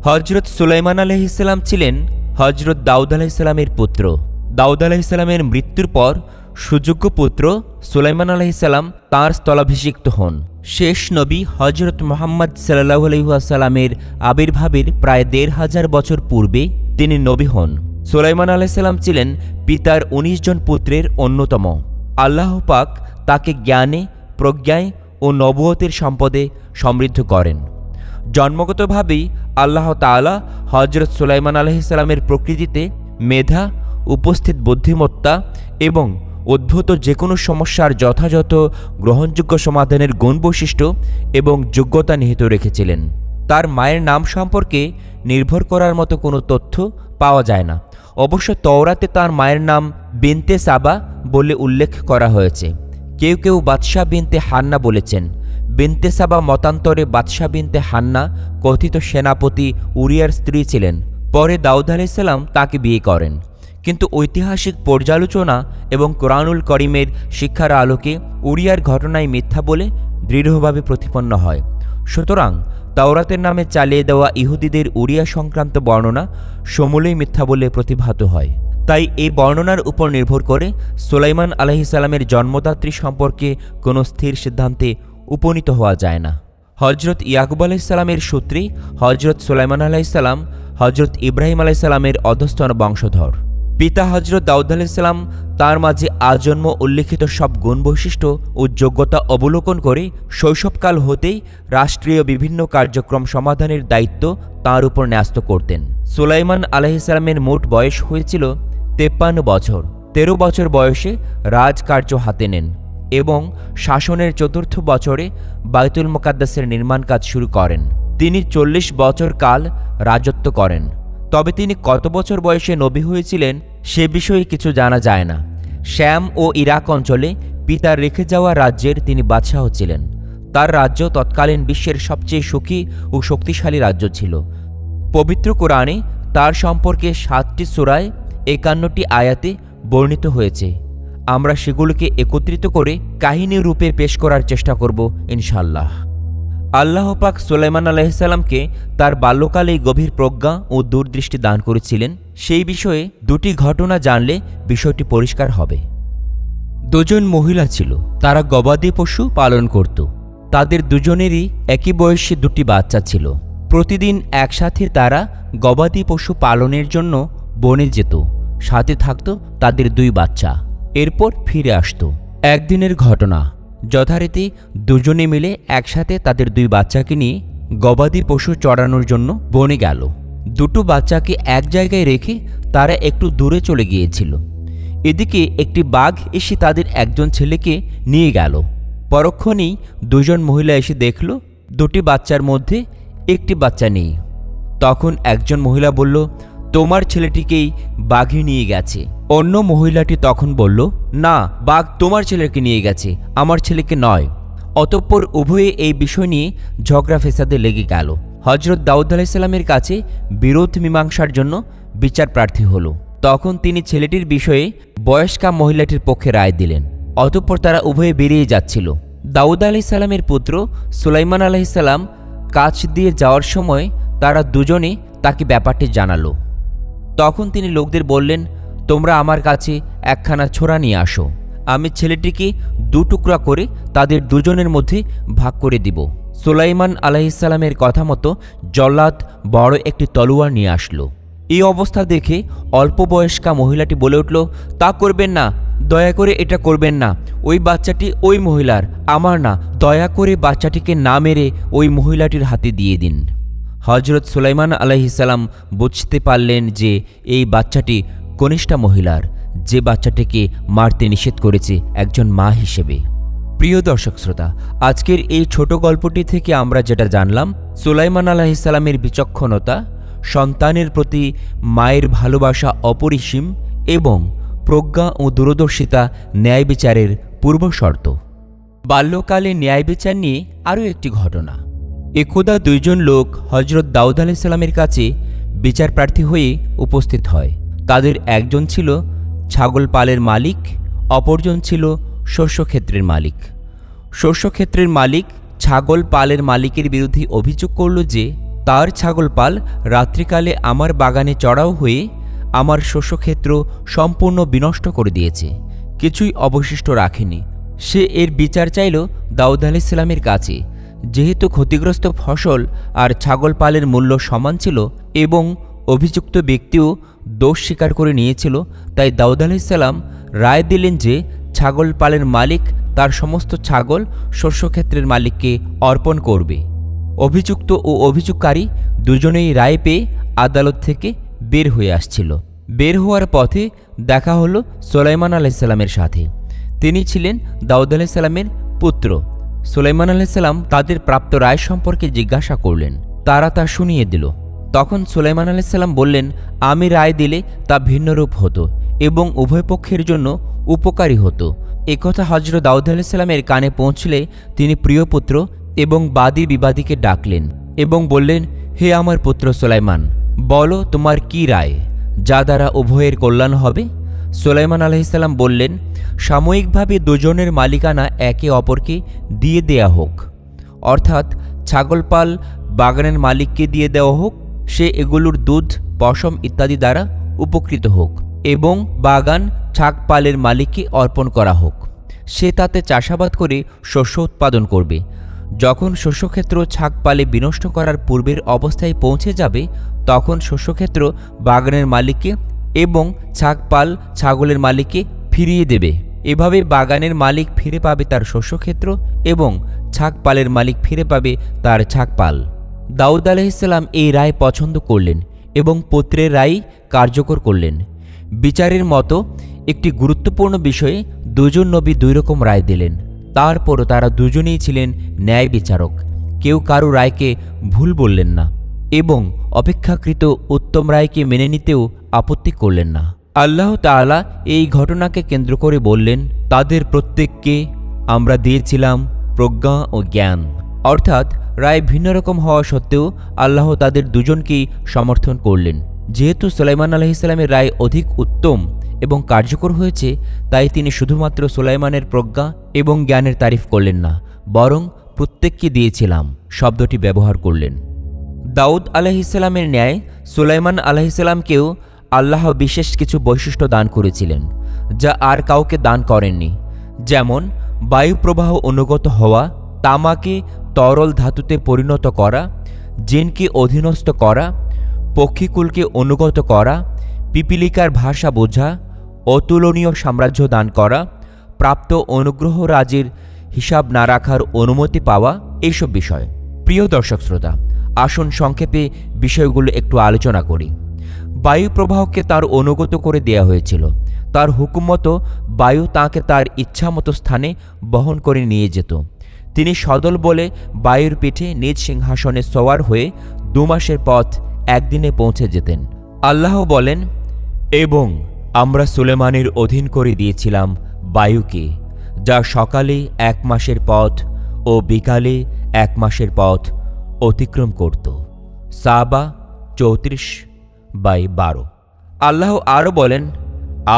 হজরত সুলাইমান আলাইহিসসালাম ছিলেন হজরত দাউদ আলাইহিসসালামের পুত্র। দাউদ আলাইহিসসালামের মৃত্যুর পর সুযোগ্য পুত্র সুলাইমান আলাইহিসসালাম তাঁর স্থলাভিষিক্ত হন। শেষ নবী হজরত মুহাম্মদ সাল্লাল্লাহু আলাইহি ওয়াসাল্লামের আবির্ভাবের প্রায় ১৫০০ বছর পূর্বে তিনি নবী হন। সুলাইমান আলাইহিসসালাম ছিলেন পিতার ১৯ জন পুত্রের অন্যতম। আল্লাহ পাক তাকে জ্ঞানে, প্রজ্ঞায় ও নবুয়তের সম্পদে সমৃদ্ধ করেন। জন্মগতভাবেই আল্লাহ তাআলা হজরত সুলাইমান আলাইহিসসালামের প্রকৃতিতে মেধা, উপস্থিত বুদ্ধিমত্তা এবং উদ্ভূত যে কোনো সমস্যার যথাযথ গ্রহণযোগ্য সমাধানের গুণ বৈশিষ্ট্য এবং যোগ্যতা নিহিত রেখেছিলেন। তার মায়ের নাম সম্পর্কে নির্ভর করার মতো কোনো তথ্য পাওয়া যায় না। অবশ্য তওরাতে তার মায়ের নাম বিনতে সাবা বলে উল্লেখ করা হয়েছে। কেউ কেউ বাদশাহ বিনতে হান্না বলেছেন। বিনতে সাবা মতান্তরে বাদশাহ বিনতে হান্না কথিত সেনাপতি উরিয়ার স্ত্রী ছিলেন। পরে দাউদ আলাইহিসসালাম তাকে বিয়ে করেন, কিন্তু ঐতিহাসিক পর্যালোচনা এবং কোরআনুল করিমের শিক্ষার আলোকে উরিয়ার ঘটনায় মিথ্যা বলে দৃঢ়ভাবে প্রতিপন্ন হয়। সুতরাং তাওরাতের নামে চালিয়ে দেওয়া ইহুদিদের উরিয়া সংক্রান্ত বর্ণনা সমূলেই মিথ্যা বলে প্রতিভাত হয়। তাই এই বর্ণনার উপর নির্ভর করে সুলাইমান আলাইহিসসালামের জন্মদাত্রী সম্পর্কে কোনো স্থির সিদ্ধান্তে উপনীত হওয়া যায় না। হজরত ইয়াকুব আলাইহিসসালামের সূত্রে হজরত সুলাইমান আলাইহিসসালাম হজরত ইব্রাহিম আলাইহিসসালামের অধস্তন বংশধর। পিতা হজরত দাউদ আলাইহিসসালাম তাঁর মাঝে আজন্ম উল্লিখিত সব গুণ বৈশিষ্ট্য ও যোগ্যতা অবলোকন করে শৈশবকাল হতেই রাষ্ট্রীয় বিভিন্ন কার্যক্রম সমাধানের দায়িত্ব তাঁর উপর ন্যস্ত করতেন। সুলাইমান আলাইহিসসালামের মোট বয়স হয়েছিল ৫৩ বছর। ১৩ বছর বয়সে রাজকার্য হাতে নেন এবং শাসনের ৪র্থ বছরে বাইতুল মুকাদ্দাসের নির্মাণ কাজ শুরু করেন। তিনি ৪০ বছর কাল রাজত্ব করেন। তবে তিনি কত বছর বয়সে নবী হয়েছিলেন সে বিষয়ে কিছু জানা যায় না। শ্যাম ও ইরাক অঞ্চলে পিতার রেখে যাওয়া রাজ্যের তিনি বাদশাহ ছিলেন। তার রাজ্য তৎকালীন বিশ্বের সবচেয়ে সুখী ও শক্তিশালী রাজ্য ছিল। পবিত্র কোরআনে তার সম্পর্কে ৭টি সূরায় ৫১টি আয়াতে বর্ণিত হয়েছে। আমরা সেগুলোকে একত্রিত করে কাহিনী রূপে পেশ করার চেষ্টা করব ইনশাআল্লাহ। আল্লাহ পাক সুলাইমান আলাইহিসসালামকে তার বাল্যকালেই গভীর প্রজ্ঞা ও দূরদৃষ্টি দান করেছিলেন। সেই বিষয়ে দুটি ঘটনা জানলে বিষয়টি পরিষ্কার হবে। দুজন মহিলা ছিল, তারা গবাদি পশু পালন করত। তাদের দুজনেরই একই বয়সী দুটি বাচ্চা ছিল। প্রতিদিন একসাথে তারা গবাদি পশু পালনের জন্য বনে যেত। সাথে থাকত তাদের ২ বাচ্চা। এরপর ফিরে আসত। একদিনের ঘটনা, যথারীতি দুজনে মিলে একসাথে তাদের ২ বাচ্চাকে নিয়ে গবাদি পশু চড়ানোর জন্য বনে গেল। দুটো বাচ্চাকে এক জায়গায় রেখে তারা একটু দূরে চলে গিয়েছিল। এদিকে একটি বাঘ এসে তাদের একজন ছেলেকে নিয়ে গেল। পরক্ষণেই দুজন মহিলা এসে দেখল দুটি বাচ্চার মধ্যে একটি বাচ্চা নেই। তখন একজন মহিলা বলল, তোমার ছেলেটিকেই বাঘে নিয়ে গেছে। অন্য মহিলাটি তখন বলল, না, বাঘ তোমার ছেলেকে নিয়ে গেছে, আমার ছেলেকে নয়। অতঃপর উভয়ে এই বিষয় নিয়ে ঝগড়া ফেসাদে লেগে গেল। হজরত দাউদ আলাইহিসসালামের কাছে বিরোধ মীমাংসার জন্য বিচার প্রার্থী হল। তখন তিনি ছেলেটির বিষয়ে বয়স্কা মহিলাটির পক্ষে রায় দিলেন। অতঃপর তারা উভয়ে বেরিয়ে যাচ্ছিল। দাউদ আলাইহিসসালামের পুত্র সুলাইমান আলাইহিসসালাম কাছ দিয়ে যাওয়ার সময় তারা দুজনে তাকে ব্যাপারটি জানালো। তখন তিনি লোকদের বললেন, তোমরা আমার কাছে একখানা ছোরা নিয়ে আসো। আমি ছেলেটিকে ২ টুকরা করে তাদের দুজনের মধ্যে ভাগ করে দিব। সুলাইমান আলাইহিসসালামের কথা মতো জল্লাদ বড় একটি তলোয়ার নিয়ে আসলো। এই অবস্থা দেখে অল্প বয়স্কা মহিলাটি বলে উঠল, তা করবেন না, দয়া করে এটা করবেন না। ওই বাচ্চাটি ওই মহিলার, আমার না। দয়া করে বাচ্চাটিকে না মেরে ওই মহিলাটির হাতে দিয়ে দিন। হজরত সুলাইমান আলাইহিসসালাম বুঝতে পারলেন যে এই বাচ্চাটি কনিষ্ঠা মহিলার, যে বাচ্চাটিকে মারতে নিষেধ করেছে একজন মা হিসেবে। প্রিয় দর্শক শ্রোতা, আজকের এই ছোট গল্পটি থেকে আমরা যেটা জানলাম, সুলাইমান আলাইহিসসালামের বিচক্ষণতা, সন্তানের প্রতি মায়ের ভালোবাসা অপরিসীম এবং প্রজ্ঞা ও দূরদর্শিতা ন্যায় বিচারের পূর্বশর্ত। বাল্যকালে ন্যায় বিচার নিয়ে আরও একটি ঘটনা। একদা ২ জন লোক হজরত দাউদ আলাইহিসসালামের কাছে বিচার প্রার্থী হয়ে উপস্থিত হয়। তাদের একজন ছিল ছাগল পালের মালিক, অপরজন ছিল শস্যক্ষেত্রের মালিক। শস্যক্ষেত্রের মালিক ছাগল পালের মালিকের বিরুদ্ধে অভিযোগ করল যে তার ছাগলপাল রাত্রিকালে আমার বাগানে চড়াও হয়ে আমার শস্যক্ষেত্র সম্পূর্ণ বিনষ্ট করে দিয়েছে, কিছুই অবশিষ্ট রাখেনি। সে এর বিচার চাইল দাউদ আলাইহিসসালামের কাছে। যেহেতু ক্ষতিগ্রস্ত ফসল আর ছাগলপালের মূল্য সমান ছিল এবং অভিযুক্ত ব্যক্তিও দোষ স্বীকার করে নিয়েছিল, তাই দাউদ আলাইহিসসালাম রায় দিলেন যে ছাগলপালের মালিক তার সমস্ত ছাগল শস্যক্ষেত্রের মালিককে অর্পণ করবে। অভিযুক্ত ও অভিযোগকারী দুজনেই রায় পেয়ে আদালত থেকে বের হয়ে আসছিল। বের হওয়ার পথে দেখা হলো সুলাইমান আলাইহিসসালামের সাথে। তিনি ছিলেন দাউদ আলাইহিসসালামের পুত্র। সুলাইমান আলাইহিসসালাম তাদের প্রাপ্ত রায় সম্পর্কে জিজ্ঞাসা করলেন। তারা তা শুনিয়ে দিল। তখন সুলাইমান আলাইহিসসালাম বললেন, আমি রায় দিলে তা ভিন্নরূপ হতো এবং উভয় পক্ষের জন্য উপকারী হতো। একথা হযরত দাউদ আলাইহিসসালামের কানে পৌঁছলে তিনি প্রিয় পুত্র এবং বাদী বিবাদীকে ডাকলেন এবং বললেন, হে আমার পুত্র সুলাইমান, বলো তোমার কি রায়, যা দ্বারা উভয়ের কল্যাণ হবে। সুলাইমান আলাইহিসসালাম বললেন, সাময়িকভাবে দুজনের মালিকানা একে অপরকে দিয়ে দেয়া হোক, অর্থাৎ ছাগলপাল বাগানের মালিককে দিয়ে দেওয়া হোক, সে এগুলোর দুধ, পশম ইত্যাদি দ্বারা উপকৃত হোক, এবং বাগান ছাগপালের মালিককে অর্পণ করা হোক। সে তাতে চাষাবাদ করে শস্য উৎপাদন করবে। যখন শস্যক্ষেত্র ছাগপালে বিনষ্ট করার পূর্বের অবস্থায় পৌঁছে যাবে, তখন শস্যক্ষেত্র বাগানের মালিককে এবং ছাগপাল ছাগলের মালিককে ফিরিয়ে দেবে। এভাবে বাগানের মালিক ফিরে পাবে তার শস্যক্ষেত্র এবং ছাগপালের মালিক ফিরে পাবে তার ছাগপাল। দাউদ আলাইহিসসালাম এই রায় পছন্দ করলেন এবং পুত্রের রায় কার্যকর করলেন। বিচারের মতো একটি গুরুত্বপূর্ণ বিষয়ে দুজন নবী দুই রকম রায় দিলেন। তারপরও তারা দুজনেই ছিলেন ন্যায় বিচারক। কেউ কারো রায়কে ভুল বললেন না এবং অপেক্ষাকৃত উত্তম রায়কে মেনে নিতেও আপত্তি করলেন না। আল্লাহ তাআলা এই ঘটনাকে কেন্দ্র করে বললেন, তাদের প্রত্যেককে আমরা দিয়েছিলাম প্রজ্ঞা ও জ্ঞান। অর্থাৎ রায় ভিন্ন রকম হওয়া সত্ত্বেও আল্লাহ তাদের দুজনকেই সমর্থন করলেন। যেহেতু সুলাইমান আলাইহিসসালামের রায় অধিক উত্তম এবং কার্যকর হয়েছে, তাই তিনি শুধুমাত্র সুলাইমানের প্রজ্ঞা এবং জ্ঞানের তারিফ করলেন না, বরং প্রত্যেককে দিয়েছিলাম শব্দটি ব্যবহার করলেন। দাউদ আলাইহিসসালামের ন্যায় সুলাইমান আলাইহিসসালামকেও আল্লাহ বিশেষ কিছু বৈশিষ্ট্য দান করেছিলেন, যা আর কাউকে দান করেননি। যেমন বায়ুপ্রবাহ অনুগত হওয়া, তামাকে তরল ধাতুতে পরিণত করা, জিনকে অধীনস্থ করা, পক্ষীকুলকে অনুগত করা, পিপিলিকার ভাষা বোঝা, অতুলনীয় সাম্রাজ্য দান করা, প্রাপ্ত অনুগ্রহ রাজির হিসাব না রাখার অনুমতি পাওয়া, এইসব বিষয়। প্রিয় দর্শক শ্রোতা, আসুন সংক্ষেপে বিষয়গুলো একটু আলোচনা করি। বায়ুপ্রবাহকে তার অনুগত করে দেয়া হয়েছিল। তার হুকুম মতো বায়ু তাঁকে তার ইচ্ছামতো স্থানে বহন করে নিয়ে যেত। তিনি সদল বলে বায়ুর পিঠে নিজ সিংহাসনে সওয়ার হয়ে 2 মাসের পথ একদিনে পৌঁছে যেতেন। আল্লাহ বলেন, এবং আমরা সুলেমানের অধীন করে দিয়েছিলাম বায়ুকে, যা সকালে 1 মাসের পথ ও বিকালে 1 মাসের পথ অতিক্রম করত। সাবা 34/12। আল্লাহ আরও বলেন,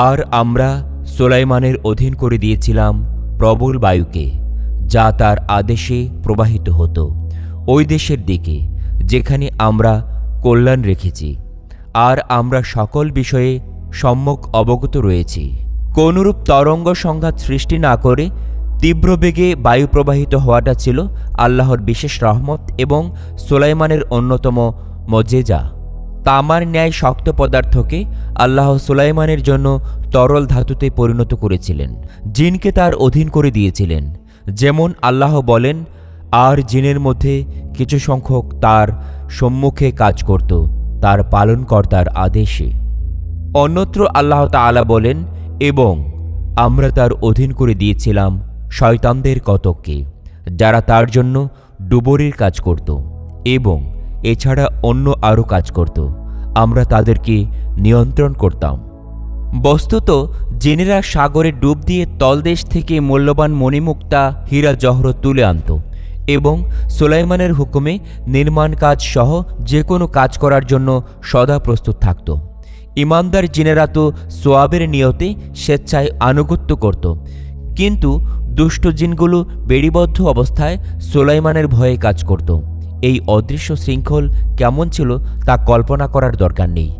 আর আমরা সুলাইমানের অধীন করে দিয়েছিলাম প্রবল বায়ুকে, যা তার আদেশে প্রবাহিত হতো ওই দেশের দিকে যেখানে আমরা কল্যাণ রেখেছি, আর আমরা সকল বিষয়ে সম্যক অবগত রয়েছি। কোনরূপ তরঙ্গ সংঘাত সৃষ্টি না করে তীব্র বেগে বায়ু প্রবাহিত হওয়াটা ছিল আল্লাহর বিশেষ রহমত এবং সুলাইমানের অন্যতম মজেজা। তামার ন্যায় শক্ত পদার্থকে আল্লাহ সুলাইমানের জন্য তরল ধাতুতে পরিণত করেছিলেন। জিনকে তার অধীন করে দিয়েছিলেন। যেমন আল্লাহ বলেন, আর জিনের মধ্যে কিছু সংখ্যক তার সম্মুখে কাজ করত তার পালনকর্তার আদেশে। অন্যত্র আল্লাহ তাআলা বলেন, এবং আমরা তার অধীন করে দিয়েছিলাম শয়তানদের কতককে, যারা তার জন্য ডুবরির কাজ করত এবং এছাড়া অন্য আরও কাজ করত। আমরা তাদেরকে নিয়ন্ত্রণ করতাম। বস্তুত জিনেরা সাগরে ডুব দিয়ে তলদেশ থেকে মূল্যবান মণিমুক্তা, হীরা জহরত তুলে আনত এবং সুলাইমানের হুকুমে নির্মাণ কাজ সহ যে কোনো কাজ করার জন্য সদা প্রস্তুত থাকত। ইমানদার জিনেরা তো সোয়াবের নিয়তে স্বেচ্ছায় আনুগত্য করত, কিন্তু দুষ্ট জিনগুলো বেড়িবদ্ধ অবস্থায় সুলাইমানের ভয়ে কাজ করত এই অদৃশ্য শৃঙ্খল কেমন ছিল তা কল্পনা করার দরকার নেই।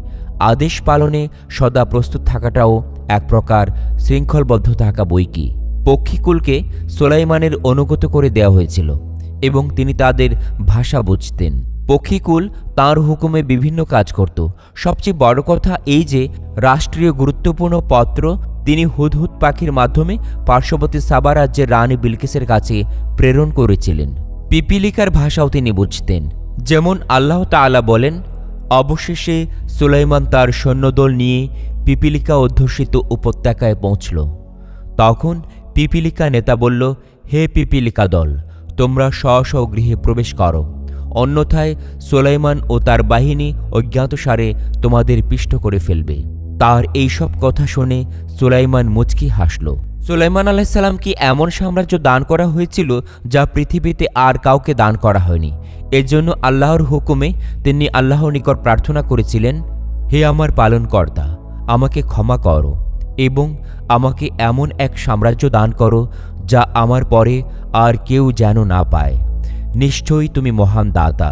আদেশ পালনে সদা প্রস্তুত থাকাটাও এক প্রকার শৃঙ্খলবদ্ধ থাকা বই কি। পক্ষীকুলকে সুলাইমানের অনুগত করে দেওয়া হয়েছিল এবং তিনি তাদের ভাষা বুঝতেন। পক্ষীকুল তাঁর হুকুমে বিভিন্ন কাজ করত। সবচেয়ে বড় কথা এই যে রাষ্ট্রীয় গুরুত্বপূর্ণ পত্র তিনি হুদহুদ পাখির মাধ্যমে পার্শ্ববর্তী সাবা রাজ্যের রানী বিলকিসের কাছে প্রেরণ করেছিলেন। পিপিলিকার ভাষাও তিনি বুঝতেন। যেমন আল্লাহ তাআলা বলেন, অবশেষে সুলাইমান তার সৈন্যদল নিয়ে পিপিলিকা অধ্যুষিত উপত্যকায় পৌঁছল। তখন পিপিলিকা নেতা বলল, হে পিপিলিকা দল, তোমরা স্ব গৃহে প্রবেশ করো, অন্যথায় সুলাইমান ও তার বাহিনী অজ্ঞাতসারে তোমাদের পিষ্ট করে ফেলবে। তার এইসব কথা শুনে সুলাইমান মুচকি হাসল। সুলাইমান আলাইহিসসালাম কি এমন সাম্রাজ্য দান করা হয়েছিল যা পৃথিবীতে আর কাউকে দান করা হয়নি। এজন্য আল্লাহর হুকুমে তিনি আল্লাহর নিকট প্রার্থনা করেছিলেন, হে আমার পালনকর্তা, আমাকে ক্ষমা করো এবং আমাকে এমন এক সাম্রাজ্য দান করো যা আমার পরে আর কেউ যেন না পায়। নিশ্চয়ই তুমি মহান দাতা।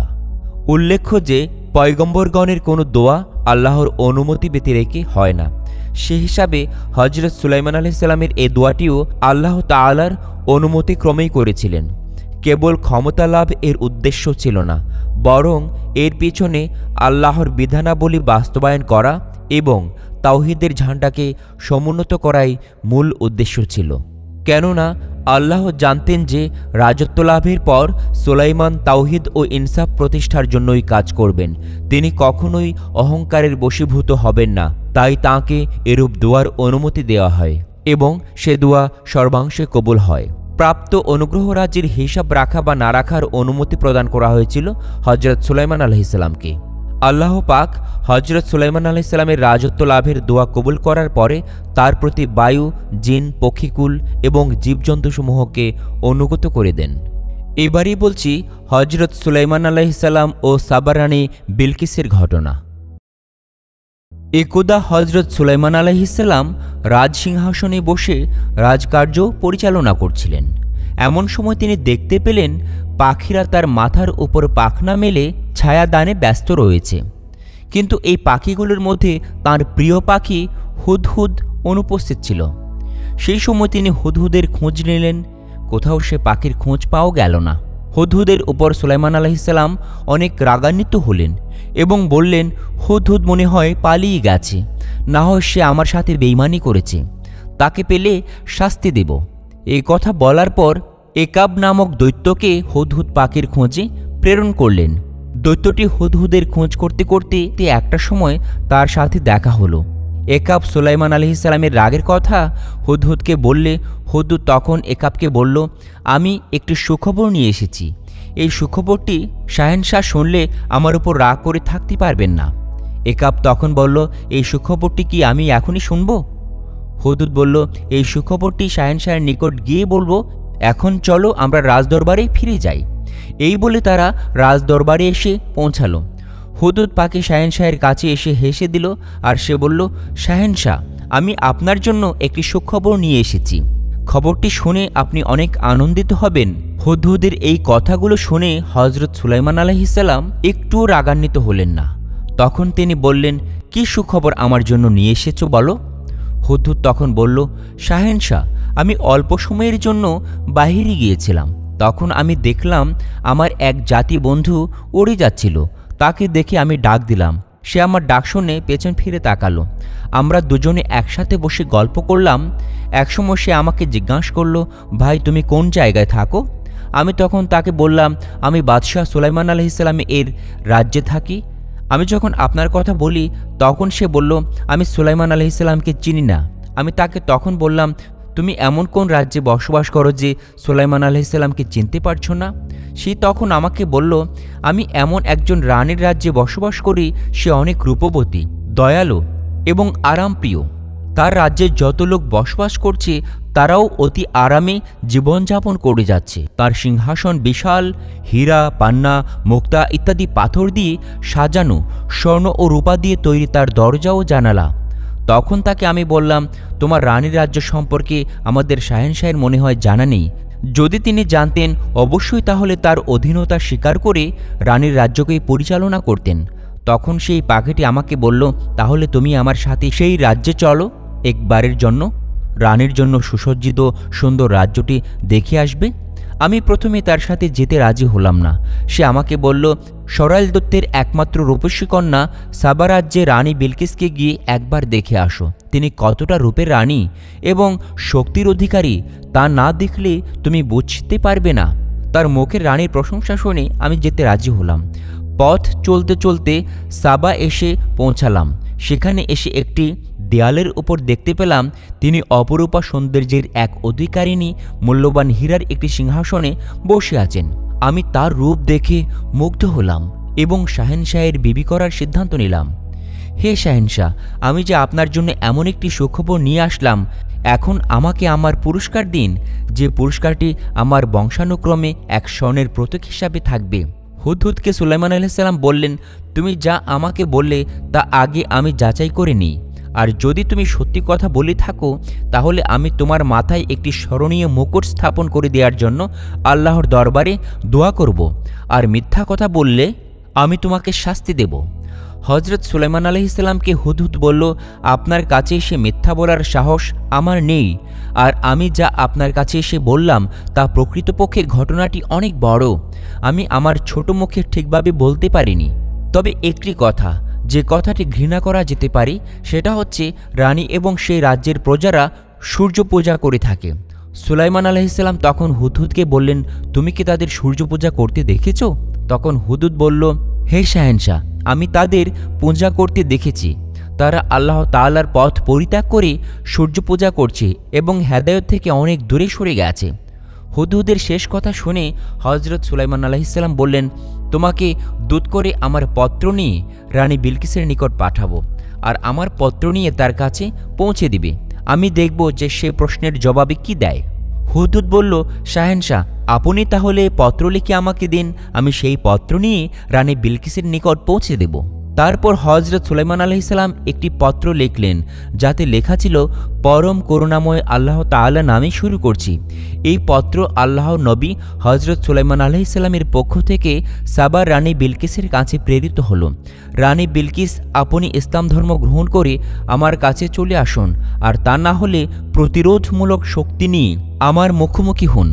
উল্লেখ্য যে পয়গম্বরগণের কোনো দোয়া আল্লাহর অনুমতি ব্যতিরেকে হয় না। সে হিসাবে হজরত সুলাইমান আলাইহিসসালামের এ দোয়াটিও আল্লাহ তাআলার অনুমতি ক্রমেই করেছিলেন। কেবল ক্ষমতা লাভ এর উদ্দেশ্য ছিল না, বরং এর পিছনে আল্লাহর বিধানাবলী বাস্তবায়ন করা এবং তাওহীদের ঝান্ডাকে সমুন্নত করাই মূল উদ্দেশ্য ছিল। কেননা আল্লাহ জানতেন যে রাজত্ব লাভের পর সুলাইমান তাওহীদ ও ইনসাফ প্রতিষ্ঠার জন্যই কাজ করবেন। তিনি কখনোই অহংকারের বশীভূত হবেন না। তাই তাঁকে এরূপ দোয়ার অনুমতি দেওয়া হয় এবং সে দোয়া সর্বাংশে কবুল হয়। প্রাপ্ত অনুগ্রহ রাজ্যের হিসাব রাখা বা না রাখার অনুমতি প্রদান করা হয়েছিল হজরত সুলাইমান আলাইহিসসালামকে। আল্লাহ পাক হজরত সুলাইমান আলাইহিসসালামের রাজত্ব লাভের দোয়া কবুল করার পরে তার প্রতি বায়ু, জিন, পক্ষীকুল এবং জীবজন্তুসমূহকে অনুগত করে দেন। এবারই বলছি হজরত সুলাইমান আলাইহিসসালাম ও সাবা রানী বিলকিসের ঘটনা। একদা হজরত সুলাইমান আলাইহিসসালাম রাজসিংহাসনে বসে রাজকার্য পরিচালনা করছিলেন। এমন সময় তিনি দেখতে পেলেন পাখিরা তার মাথার উপর পাখনা মেলে ছায়াদানে ব্যস্ত রয়েছে, কিন্তু এই পাখিগুলোর মধ্যে তার প্রিয় পাখি হুদহুদ অনুপস্থিত ছিল। সেই সময় তিনি হুদহুদের খোঁজ নিলেন, কোথাও সে পাখির খোঁজ পাওয়া গেল না। হুদহুদের উপর সুলাইমান আলাইহিসসালাম অনেক রাগান্বিত হলেন এবং বললেন, হুদহুদ মনে হয় পালিয়ে গেছে, না হয় সে আমার সাথে বেইমানি করেছে, তাকে পেলে শাস্তি দেব। এই কথা বলার পর একাব নামক দৈত্যকে হুদহুদ পাখির খোঁজে প্রেরণ করলেন। দৈত্যটি হুদহুদের খোঁজ করতে করতে একটা সময় তার সাথে দেখা হলো। একাব সুলাইমান আলাইহিসসালামের রাগের কথা হুদহুদকে বললে হুদহুদ তখন একাবকে বলল, আমি একটি সুখবর নিয়ে এসেছি। এই সুখবরটি শাহেনশাহ শুনলে আমার উপর রাগ করে থাকতে পারবেন না। একাব তখন বলল, এই সুখবরটি কি আমি এখনই শুনব? হুদহুদ বলল, এই সুখবরটি শাহেনশাহের নিকট গিয়ে বলবো। এখন চলো আমরা রাজদরবারে ফিরে যাই। এই বলে তারা রাজদরবারে এসে পৌঁছালো। হুদহুদ পাখি শাহেনশাহের কাছে এসে হেসে দিল আর সে বলল, শাহেনশাহ, আমি আপনার জন্য একটি সুখবর নিয়ে এসেছি। খবরটি শুনে আপনি অনেক আনন্দিত হবেন। হুদহুদের এই কথাগুলো শুনে হজরত সুলাইমান আলাইহিসসালাম একটুও রাগান্বিত হলেন না। তখন তিনি বললেন, কি সুখবর আমার জন্য নিয়ে এসেছো বলো? হুদহুদ তখন বলল, শাহেনশাহ, আমি অল্প সময়ের জন্য বাহিরে গিয়েছিলাম। তখন আমি দেখলাম আমার এক জাতি বন্ধু উড়ে যাচ্ছিল। তাকে দেখে আমি ডাক দিলাম। সে আমার ডাক শুনে পেছন ফিরে তাকালো। আমরা দুজনে একসাথে বসে গল্প করলাম। একসময় সে আমাকে জিজ্ঞাসা করলো, ভাই তুমি কোন জায়গায় থাকো? আমি তখন তাকে বললাম, আমি বাদশাহ সুলাইমান আলাইহিসসালাম এর রাজ্যে থাকি। আমি যখন আপনার কথা বলি তখন সে বলল, আমি সুলাইমান আলাইহিসসালামকে চিনি না। আমি তাকে তখন বললাম, তুমি এমন কোন রাজ্যে বসবাস করো যে সুলাইমান আলাইহিসসালামকে চিনতে পারছো না? সে তখন আমাকে বলল, আমি এমন একজন রানীর রাজ্যে বসবাস করি, সে অনেক রূপবতী, দয়ালু এবং আরামপ্রিয়। তার রাজ্যে যত লোক বসবাস করছে তারাও অতি আরামে জীবনযাপন করে যাচ্ছে। তার সিংহাসন বিশাল, হীরা, পান্না, মুক্তা ইত্যাদি পাথর দিয়ে সাজানো, স্বর্ণ ও রূপা দিয়ে তৈরি তার দরজা ও জানালা। তখন তাকে আমি বললাম, তোমার রানীর রাজ্য সম্পর্কে আমাদের শাহেনশাহের মনে হয় জানা নেই। যদি তিনি জানতেন অবশ্যই তাহলে তার অধীনতা স্বীকার করে রানীর রাজ্যকে পরিচালনা করতেন। তখন সেই পাখিটি আমাকে বলল, তাহলে তুমি আমার সাথে সেই রাজ্যে চলো, একবারের জন্য রানীর জন্য সুসজ্জিত সুন্দর রাজ্যটি দেখে আসবে। আমি প্রথমে তার সাথে যেতে রাজি হলাম না। সে আমাকে বলল, সরাইল দত্তের একমাত্র রূপসী কন্যা সাবা রাজ্যে রানী বিলকিসকে গিয়ে একবার দেখে আসো। তিনি কতটা রূপের রানী এবং শক্তির অধিকারী তা না দেখলে তুমি বুঝতে পারবে না। তার মুখের রানীর প্রশংসা শুনে আমি যেতে রাজি হলাম। পথ চলতে চলতে সাবা এসে পৌঁছালাম। সেখানে এসে একটি দেয়ালের উপর দেখতে পেলাম তিনি অপরূপা সৌন্দর্যের এক অধিকারিণী মূল্যবান হীরার একটি সিংহাসনে বসে আছেন। আমি তার রূপ দেখে মুগ্ধ হলাম এবং শাহেনশাহের বিবি করার সিদ্ধান্ত নিলাম। হে শাহেনশাহ, আমি যে আপনার জন্য এমন একটি সুখবর নিয়ে আসলাম, এখন আমাকে আমার পুরস্কার দিন, যে পুরস্কারটি আমার বংশানুক্রমে এক স্বর্ণের প্রতীক হিসাবে থাকবে। হুদহুদকে সুলাইমান আলাইহিস সালাম বললেন, তুমি যা আমাকে বললে তা আগে আমি যাচাই করে নিই, আর যদি তুমি সত্যি কথা বলে থাকো তাহলে আমি তোমার মাথায় একটি স্মরণীয় মুকুট স্থাপন করে দেওয়ার জন্য আল্লাহর দরবারে দোয়া করব, আর মিথ্যা কথা বললে আমি তোমাকে শাস্তি দেব। হজরত সুলাইমান আলাইহিস সালামকে হুদহুদ বলল, আপনার কাছে এসে মিথ্যা বলার সাহস আমার নেই, আর আমি যা আপনার কাছে এসে বললাম তা প্রকৃতপক্ষে ঘটনাটি অনেক বড়। আমি আমার ছোট মুখে ঠিকভাবে বলতে পারিনি। তবে একটি কথা, যে কথাটি ঘৃণা করা যেতে পারে, সেটা হচ্ছে রানী এবং সেই রাজ্যের প্রজারা সূর্য পূজা করে থাকে। সুলাইমান আলাইহিস সালাম তখন হুদহুদকে বললেন, তুমি কি তাদের সূর্য পূজা করতে দেখেছ? তখন হুদহুদ বলল, হে শাহেনশাহ, আমি তাদের পূজা করতে দেখেছি। তারা আল্লাহ তাআলার পথ পরিত্যাগ করে সূর্য পূজা করছে এবং হেদায়েত থেকে অনেক দূরে সরে গেছে। হুদহুদের শেষ কথা শুনে হজরত সুলাইমান আলাইহিস সালাম বললেন, তোমাকে দূত করে আমার পত্র নিয়ে রানী বিলকিসের নিকট পাঠাবো, আর আমার পত্র নিয়ে তার কাছে পৌঁছে দিবে। আমি দেখব যে সে প্রশ্নের জবাবে কি দেয়। হুদহুদ বলল, শাহেনশাহ, আপনি তাহলে পত্র লিখে আমাকে দিন, আমি সেই পত্র নিয়ে রানী বিলকিসের নিকট পৌঁছে দেব। তারপর হজরত সুলাইমান আলাইহিস সালাম একটি পত্র লিখলেন, যাতে লেখা ছিল, পরম করুণাময় আল্লাহ তাআলা নামে শুরু করছি। এই পত্র আল্লাহর নবী হজরত সুলাইমান আলাইহিস সালামের পক্ষ থেকে সাবার রানী বিলকিসের কাছে প্রেরিত হল। রানী বিলকিস, আপনি ইসলাম ধর্ম গ্রহণ করে আমার কাছে চলে আসুন, আর তা না হলে প্রতিরোধমূলক শক্তি নিয়ে আমার মুখোমুখি হন।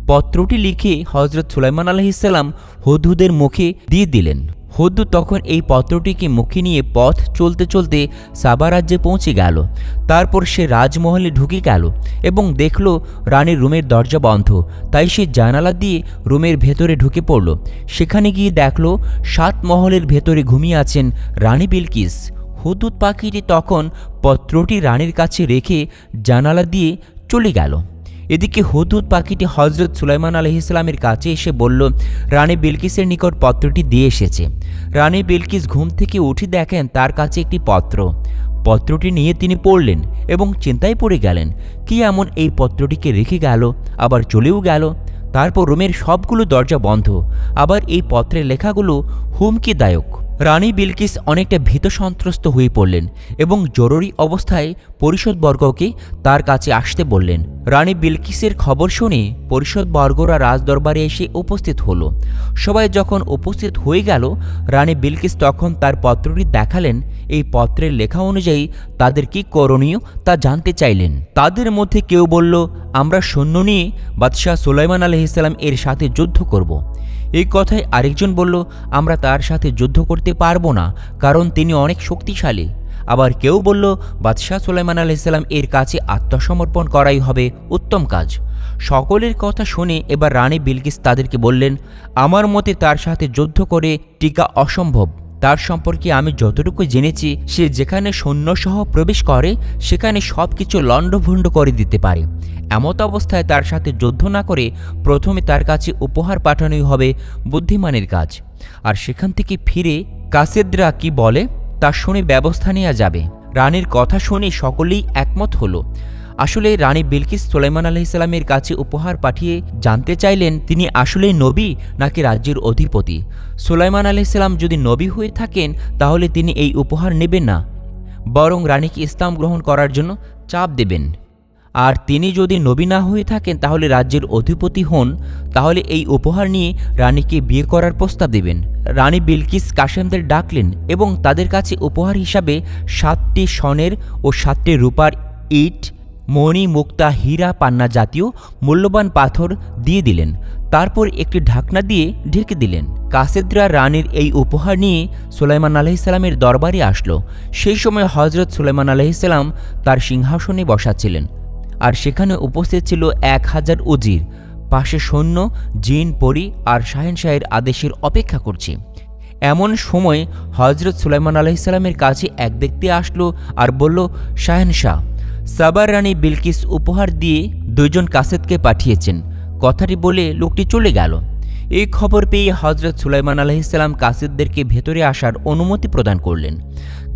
পত্রটি লিখে হজরত সুলাইমান আলাইহিস সালাম হুদহুদের মুখে দিয়ে দিলেন। হুদহুদ তখন এই পত্রটিকে মুখে নিয়ে পথ চলতে চলতে সাবা রাজ্যে পৌঁছে গেল। তারপর সে রাজমহলে ঢুকে গেল এবং দেখল রানীর রুমের দরজা বন্ধ। তাই সে জানালা দিয়ে রুমের ভেতরে ঢুকে পড়ল। সেখানে গিয়ে দেখল 7 মহলের ভেতরে ঘুমিয়ে আছেন রানী বিলকিস। হুদহুদ পাখিটি তখন পত্রটি রানীর কাছে রেখে জানালা দিয়ে চলে গেল। এদিকে হুদহুদ পাখিটি হজরত সুলাইমান আলাইহিস সালামের কাছে এসে বলল, রানী বিলকিসের নিকট পত্রটি দিয়ে এসেছে। রানী বিলকিস ঘুম থেকে উঠে দেখেন তার কাছে একটি পত্র। পত্রটি নিয়ে তিনি পড়লেন এবং চিন্তায় পড়ে গেলেন, কি এমন এই পত্রটিকে রেখে গেল, আবার চলেও গেল। তারপর রুমের সবগুলো দরজা বন্ধ। আবার এই পত্রের লেখাগুলো হুমকিদায়ক। রানী বিলকিস অনেকটা ভীত সন্ত্রস্ত হয়ে পড়লেন এবং জরুরি অবস্থায় পরিষদবর্গকে তার কাছে আসতে বললেন। রানী বিলকিসের খবর শুনে পরিষদবর্গরা রাজদরবারে এসে উপস্থিত হল। সবাই যখন উপস্থিত হয়ে গেল, রানী বিলকিস তখন তার পত্রটি দেখালেন। এই পত্রের লেখা অনুযায়ী তাদের কি করণীয় তা জানতে চাইলেন। তাদের মধ্যে কেউ বলল, আমরা সৈন্য নিয়ে বাদশাহ সুলাইমান আলাইহিস সালাম এর সাথে যুদ্ধ করব। এই কথায় আরেকজন বলল, আমরা তার সাথে যুদ্ধ করতে পারবো না, কারণ তিনি অনেক শক্তিশালী। আবার কেউ বলল, বাদশাহ সুলাইমান আলাইহিস সালাম এর কাছে আত্মসমর্পণ করাই হবে উত্তম কাজ। সকলের কথা শুনে এবার রানী বিলকিস তাদেরকে বললেন, আমার মতে তার সাথে যুদ্ধ করে টিকা অসম্ভব। তার সম্পর্কে আমি যতটুকু জেনেছি, সে যেখানে সৈন্যসহ প্রবেশ করে সেখানে সব কিছু লণ্ডভণ্ড করে দিতে পারে। এমত অবস্থায় তার সাথে যুদ্ধ না করে প্রথমে তার কাছে উপহার পাঠানোই হবে বুদ্ধিমানের কাজ, আর সেখান থেকে ফিরে কাসেদরা কি বলে তা শুনে ব্যবস্থা নেওয়া যাবে। রানীর কথা শুনে সকলেই একমত হলো। আসলে রানী বিলকিস সুলাইমান আলাইহিস সালামের কাছে উপহার পাঠিয়ে জানতে চাইলেন তিনি আসলেই নবী নাকি রাজ্যের অধিপতি। সুলাইমান আলাইহিস সালাম যদি নবী হয়ে থাকেন তাহলে তিনি এই উপহার নেবেন না, বরং রানীকে ইসলাম গ্রহণ করার জন্য চাপ দেবেন। আর তিনি যদি নবী না হয়ে থাকেন তাহলে রাজ্যের অধিপতি হন, তাহলে এই উপহার নিয়ে রানীকে বিয়ে করার প্রস্তাব দেবেন। রানী বিলকিস কাসেমদের ডাকলেন এবং তাদের কাছে উপহার হিসাবে 7টি স্বর্ণের ও 7টি রূপার ইট, মণি, মুক্তা, হীরা, পান্না জাতীয় মূল্যবান পাথর দিয়ে দিলেন। তারপর একটি ঢাকনা দিয়ে ঢেকে দিলেন। কাসেদরা রানীর এই উপহার নিয়ে সুলাইমান আলাইহিসসালামের দরবারে আসলো। সেই সময় হজরত সুলাইমান আলাইহিসসালাম তার সিংহাসনে বসাছিলেন, আর সেখানে উপস্থিত ছিল 1000 উজির, পাশে সৈন্য, জিন, পরী আর শাহেনশাহের আদেশের অপেক্ষা করছে। এমন সময় হজরত সুলাইমান আলাইহিসসালামের কাছে এক ব্যক্তি আসলো আর বলল, শাহেনশাহ, সাবার রানী বিলকিস উপহার দিয়ে 2 জন কাসেদকে পাঠিয়েছেন। কথাটি বলে লোকটি চলে গেল। এই খবর পেয়ে হজরত সুলাইমান আলাইহিসসালাম কাসেদদেরকে ভেতরে আসার অনুমতি প্রদান করলেন।